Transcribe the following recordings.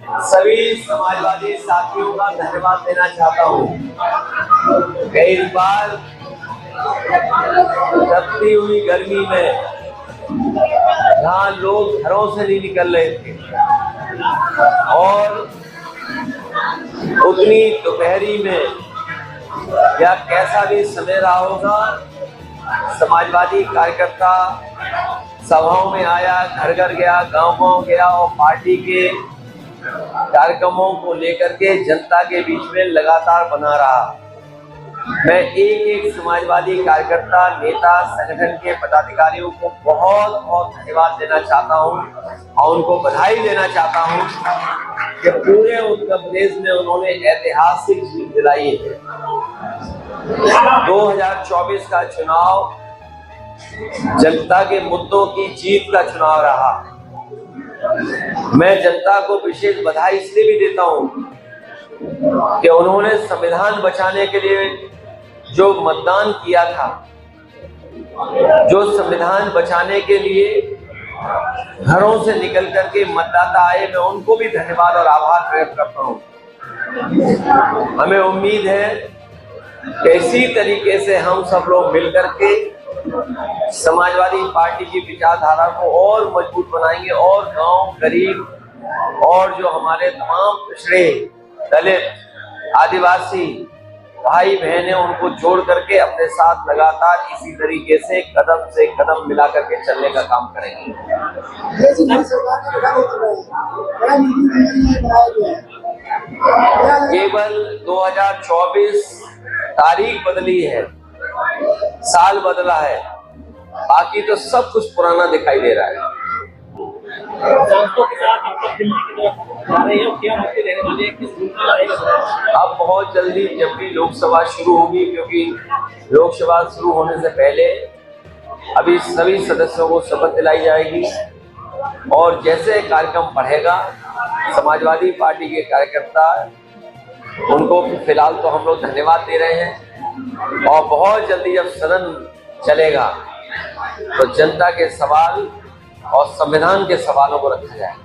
सभी समाजवादी साथियों का धन्यवाद देना चाहता हूँ। कई बार तपती हुई गर्मी में जहाँ लोग घरों से नहीं निकल रहे थे और उतनी दोपहरी में या कैसा भी समय रहा होगा, समाजवादी कार्यकर्ता सभाओं में आया, घर घर गया, गांव-गांव गया और पार्टी के कार्यक्रमों को लेकर के जनता के बीच में लगातार बना रहा। मैं एक एक समाजवादी कार्यकर्ता, नेता, संगठन के पदाधिकारियों को बहुत बहुत धन्यवाद देना चाहता हूं और उनको बधाई देना चाहता हूं कि पूरे उत्तर प्रदेश में उन्होंने ऐतिहासिक जीत दिलाई है। 2024 का चुनाव जनता के मुद्दों की जीत का चुनाव रहा। मैं जनता को विशेष बधाई इसलिए भी देता हूं कि उन्होंने संविधान बचाने के लिए जो मतदान किया था, जो संविधान बचाने के लिए घरों से निकल करके मतदाता आए, मैं उनको भी धन्यवाद और आभार व्यक्त करता हूं। हमें उम्मीद है कि इसी तरीके से हम सब लोग मिलकर के समाजवादी पार्टी की विचारधारा को और मजबूत बनाएंगे और गांव, गरीब और जो हमारे तमाम पिछड़े, दलित, आदिवासी भाई बहन, उनको जोड़ करके अपने साथ लगातार इसी तरीके से कदम मिला करके चलने का काम करेंगे। केवल 2024 तारीख बदली है, साल बदला है, बाकी तो सब कुछ पुराना दिखाई दे रहा है। अब बहुत जल्दी जब भी लोकसभा शुरू होगी, क्योंकि लोकसभा शुरू होने से पहले अभी सभी सदस्यों को शपथ दिलाई जाएगी और जैसे कार्यक्रम बढ़ेगा, समाजवादी पार्टी के कार्यकर्ता, उनको फिलहाल तो हम लोग धन्यवाद दे रहे हैं और बहुत जल्दी जब सदन चलेगा तो जनता के सवाल और संविधान के सवालों को रखा जाए।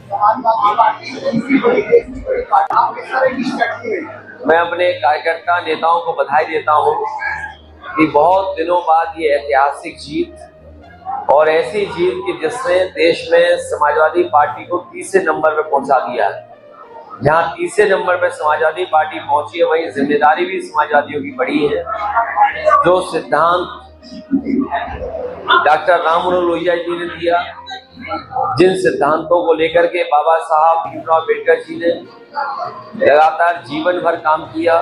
मैं अपने कार्यकर्ता नेताओं को बधाई देता हूं कि बहुत दिनों बाद ये ऐतिहासिक जीत और ऐसी जीत कि जिसने देश में समाजवादी पार्टी को तीसरे नंबर पर पहुंचा दिया है। जहां तीसरे नंबर पर समाजवादी पार्टी पहुंची है, वही जिम्मेदारी भी समाजवादियों की बड़ी है। जो सिद्धांत डॉक्टर राम मनोहर लोहिया जी ने दिया, जिन सिद्धांतों को लेकर के बाबा साहब भीमराव अम्बेडकर जी ने लगातार जीवन भर काम किया,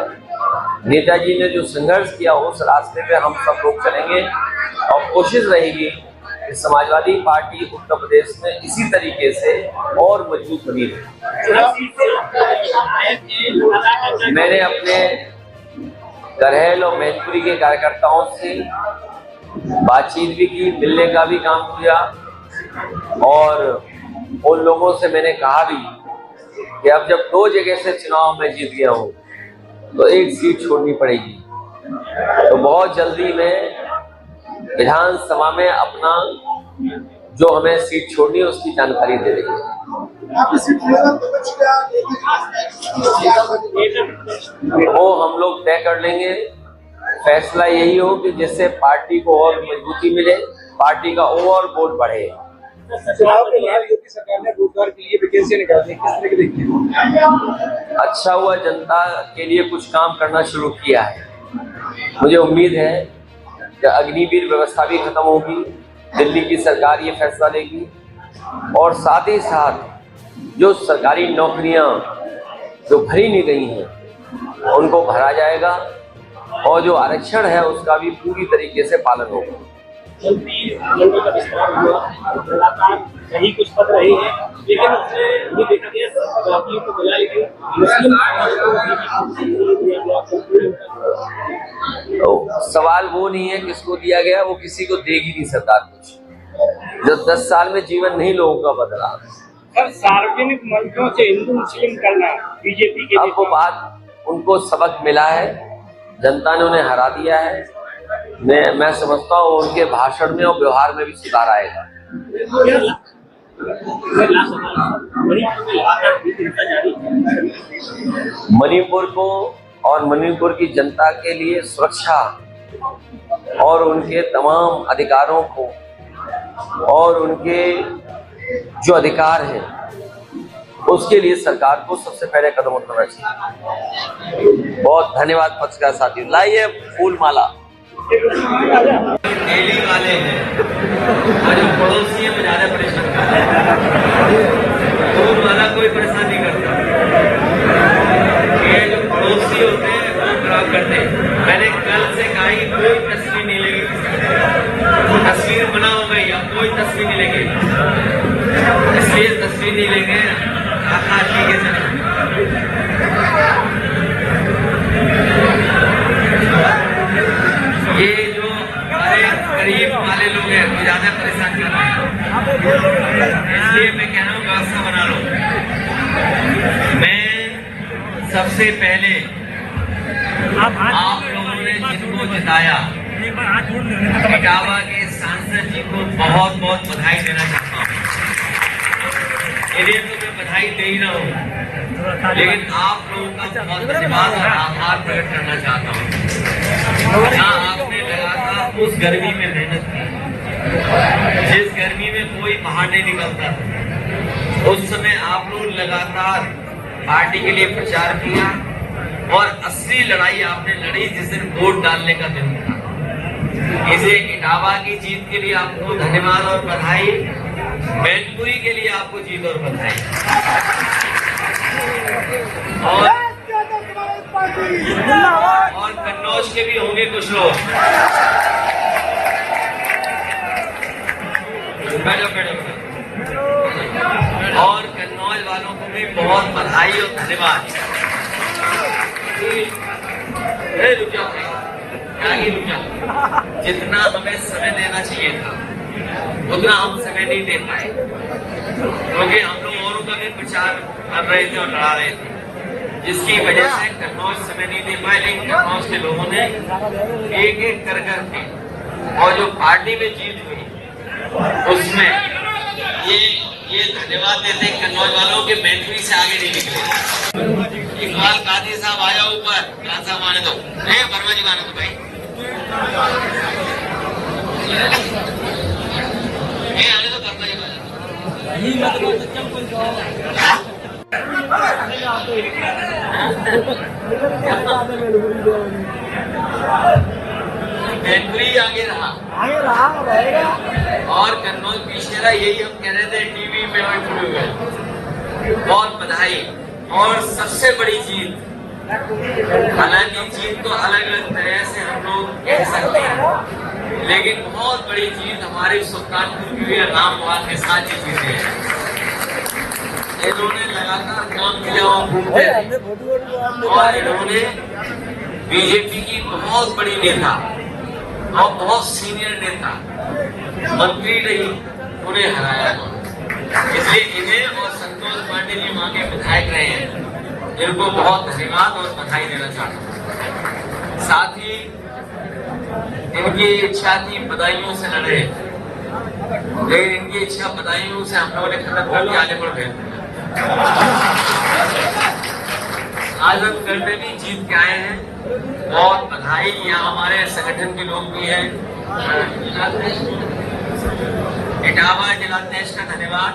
नेताजी ने जो संघर्ष किया, उस रास्ते पे हम सब लोग चलेंगे और कोशिश रहेगी कि समाजवादी पार्टी उत्तर प्रदेश में इसी तरीके से और मजबूत बनी रहे। मैंने अपने करहल और मैनपुरी के कार्यकर्ताओं से बातचीत भी की, मिलने का भी काम किया और उन लोगों से मैंने कहा भी कि अब जब 2 जगह से चुनाव में जीत गया हूँ तो एक सीट छोड़नी पड़ेगी। तो बहुत जल्दी मैं विधानसभा में अपना जो हमें सीट छोड़नी है उसकी जानकारी दे देंगे। वो हम लोग तय कर लेंगे। फैसला यही हो कि जिससे पार्टी को और मजबूती मिले, पार्टी का ओवर वोट बढ़े। चुनाव के बाद योगी सरकार ने रोजगार के लिए वैकेंसी निकाली, किस तरह की देखते हैं? अच्छा हुआ जनता के लिए कुछ काम करना शुरू किया है। मुझे उम्मीद है कि अग्निवीर व्यवस्था भी खत्म होगी, दिल्ली की सरकार ये फैसला लेगी और साथ ही साथ जो सरकारी नौकरियां जो भरी नहीं गई हैं उनको भरा जाएगा और जो आरक्षण है उसका भी पूरी तरीके से पालन होगा। का विस्तार हुआ, लगातार कहीं कुछ पद रहे हैं, लेकिन उसमें ये देखा गया को बुलाई गई, मुस्लिम तो सवाल वो नहीं है किसको दिया गया, वो किसी को देगी नहीं सरकार कुछ। जब 10 साल में जीवन नहीं लोगों का बदला। सर, सार्वजनिक मंचों से हिंदू मुस्लिम करना बीजेपी के, अब वो बात उनको सबक मिला है, जनता ने उन्हें हरा दिया है। मैं समझता हूँ उनके भाषण में और व्यवहार में भी सुधार आएगा। लास्ट सवाल, मणिपुर में लगातार हिंसा जारी है। मणिपुर को और मणिपुर की जनता के लिए सुरक्षा और उनके तमाम अधिकारों को और उनके जो अधिकार हैं उसके लिए सरकार को सबसे पहले कदम उठाना चाहिए। बहुत धन्यवाद पत्रकार साथी। लाइए फूल माला। दिल्ली वाले हैं और जो पड़ोसी में ज्यादा परेशान करते हैं, फूल माला कोई परेशान नहीं करता। ये जो पड़ोसी होते हैं वो खराब करते हैं। मैंने कल से कहा कि कोई तस्वीर नहीं लेगी, तस्वीर बना हो गई या कोई तस्वीर नहीं लेगी, इसलिए तस्वीर नहीं लेंगे। ठीक है सर। ये जो हमारे गरीब वाले लोग हैं वो ज्यादा परेशान कर रहे हैं, इसलिए मैं कह रहा हूँ व्यवस्था बना लो। मैं सबसे पहले आप लोगों ने जिनको जिताया, इटावा के सांसद जी को बहुत बहुत बधाई देना चाहता हूँ। इन्हें तो मैं बधाई दे ही रहा हूँ, लेकिन आप लोगों का बहुत धन्यवाद और आभार प्रकट करना चाहता हूँ। जहाँ आपने लगातार उस गर्मी में मेहनत की, जिस गर्मी में कोई बाहर नहीं निकलता था, उस समय आप लोग लगातार पार्टी के लिए प्रचार किया और असली लड़ाई आपने लड़ी जिस दिन वोट डालने का दिन था। इसे इटावा की जीत के लिए आपको धन्यवाद और बधाई, मैनपुरी के लिए आपको जीत और बधाई। और कन्नौज के भी होंगे कुछ लोग। और कन्नौज वालों को भी बहुत बधाई और धन्यवाद। जितना हमें समय देना चाहिए था उतना हम समय नहीं दे पाए, क्योंकि हम लोग औरों का भी प्रचार कर रहे थे और लड़ा रहे थे, जिसकी वजह से कन्नौज समय नहीं दे पाए। लेकिन कन्नौज के लोगों ने एक एक कर के और जो पार्टी में जीत हुई उसमें ये धन्यवाद देते हैं कन्नौज वालों के मैनपुरी से आगे नहीं निकले। इकबाल कादी साहब आया ऊपर, खान साहब आने दो, वर्मा जी आने दो भाई। आने दो वर्मा जी। मैनपुरी आगे रहा और कन्नौज पीछे रहा। यही हम कह रहे थे टीवी में और जुड़े हुए। बहुत बधाई। और सबसे बड़ी जीत, हालांकि जीत तो अलग अलग तरह से हम लोग कह सकते हैं, लेकिन बहुत बड़ी जीत हमारे सुल्तानपुर के रामवाल के साथ जीती है। इन्होंने लगातार काम किया और घूमते और इन्होंने बीजेपी की बहुत बड़ी नेता और बहुत सीनियर नेता मंत्री रही, उन्हें हराया। इसलिए इन्हें और संतोष पांडे जी वहां के विधायक रहे हैं, इनको बहुत धन्यवाद और बधाई देना चाहता हूँ। साथ ही इनकी इच्छा थी बधाइयों से लड़े, लेकिन इनकी इच्छा बधाइयों से हम लोगों ने खत्म कर दिया, आगे बढ़ गए। आज हम घर में भी जीत के आए हैं, बहुत बधाई। यहाँ हमारे संगठन के लोग भी हैं, इटावा जिलाध्यक्ष का धन्यवाद।